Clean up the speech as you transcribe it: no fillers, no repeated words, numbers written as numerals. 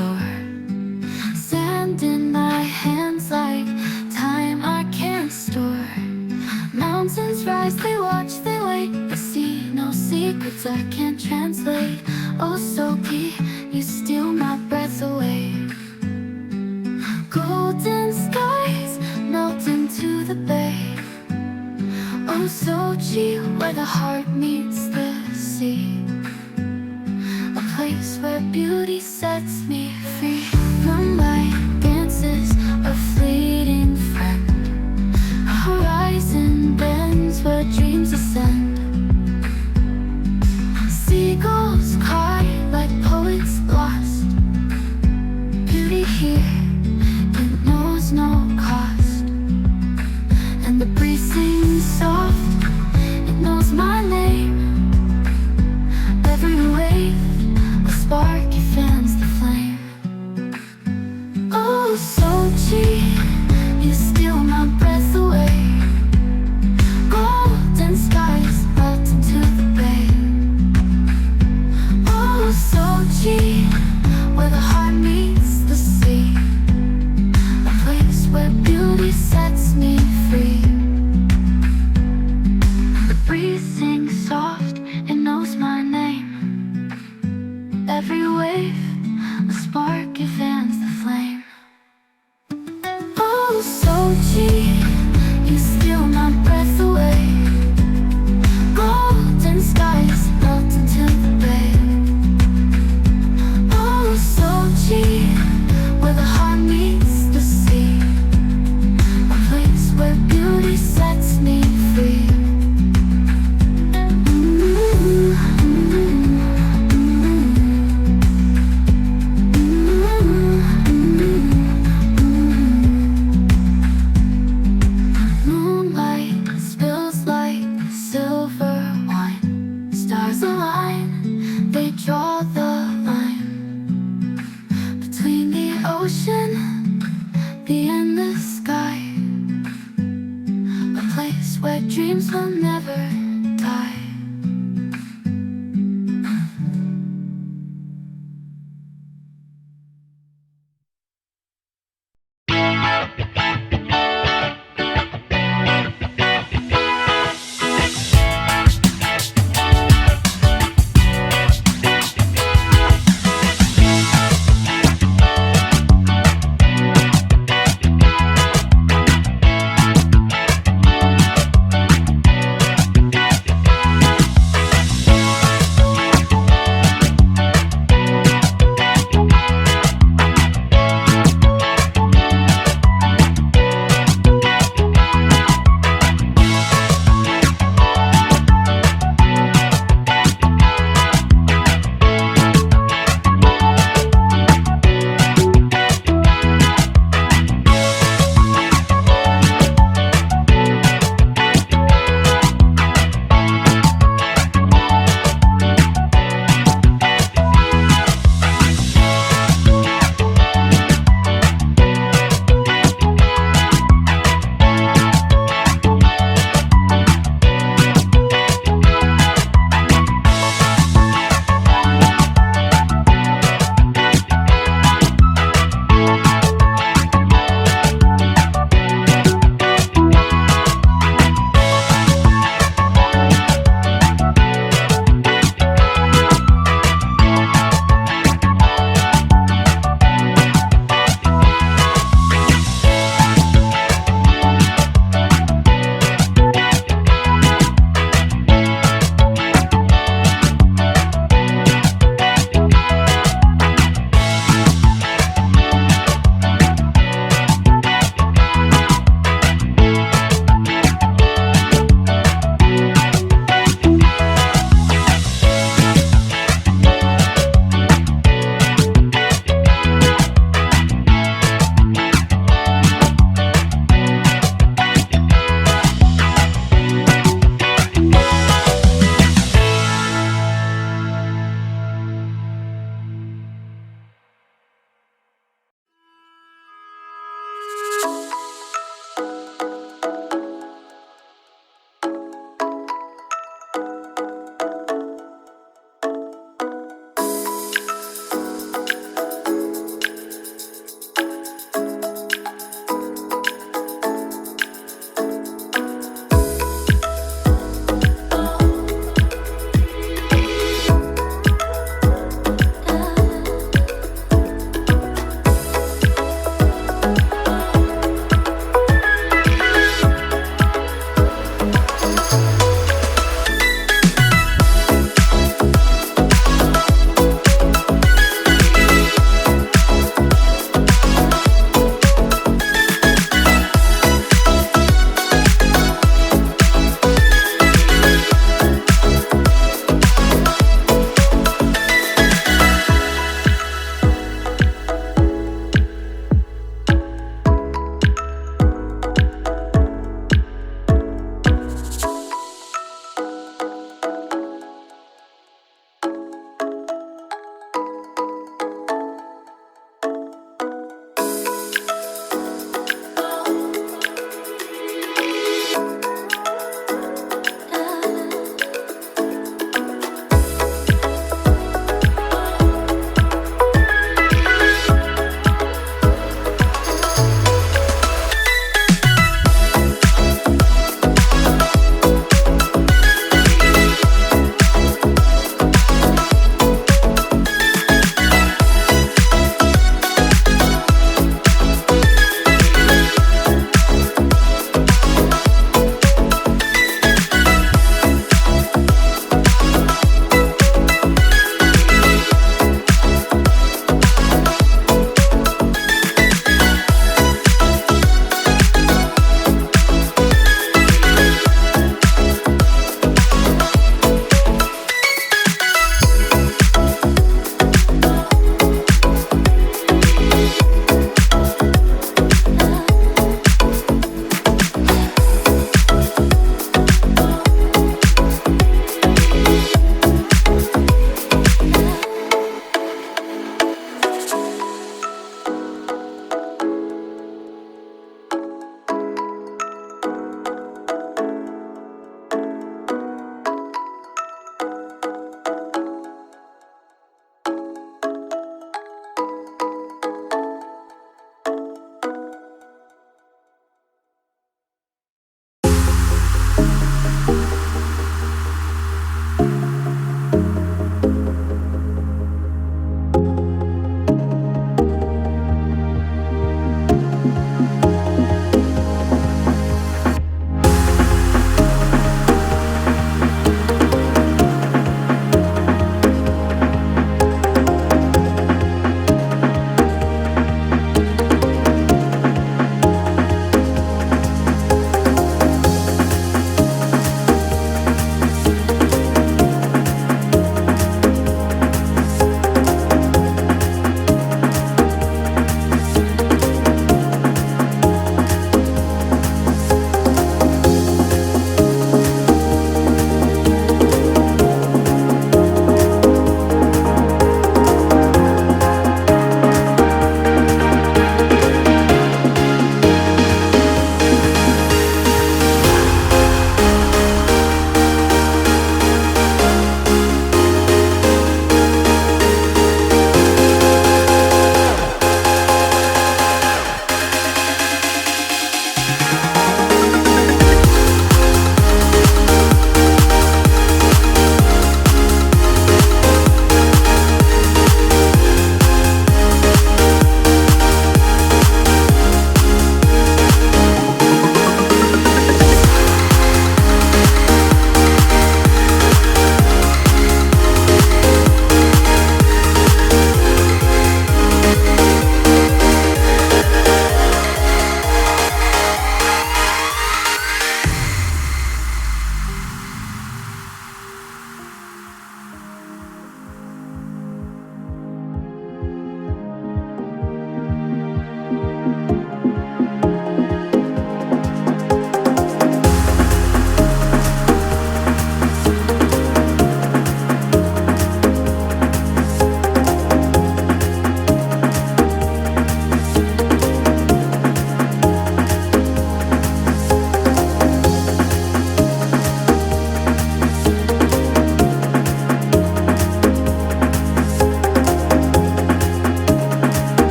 shore. Sand in my hands like time I can't store. Mountains rise, they watch, they wait. I see no secrets I can't translate. Oh, Sophie, you steal my breath away. Golden skies melt into the bay. Oh, Sochi, where the heart meets the sea. A place where beauty sets me free. Moonlight dances, a fleeting friend. A horizon bends where dreams ascend. Seagulls cry like poets lost. Beauty here, it knows no cost. And the breeze sings soft, it knows my name. Every wave, a spark, it fans the flame. Oh, Sochi, you steal my breath away. Golden skies melt into the bay. Oh, Sochi, where the heart meets the sea. A place where beauty sets me free. The breeze sings soft, it knows my name. Every wave, a spark, it fans the flame. Oh, Sochi, you steal my breath away. Golden skies melt into the bay. Oh, Sochi, where the heart meets the sea. A place where beauty sets me free. Moonlight spills like silver wine. Stars align, they draw the line between the ocean, the endless sky. A place where dreams will never die.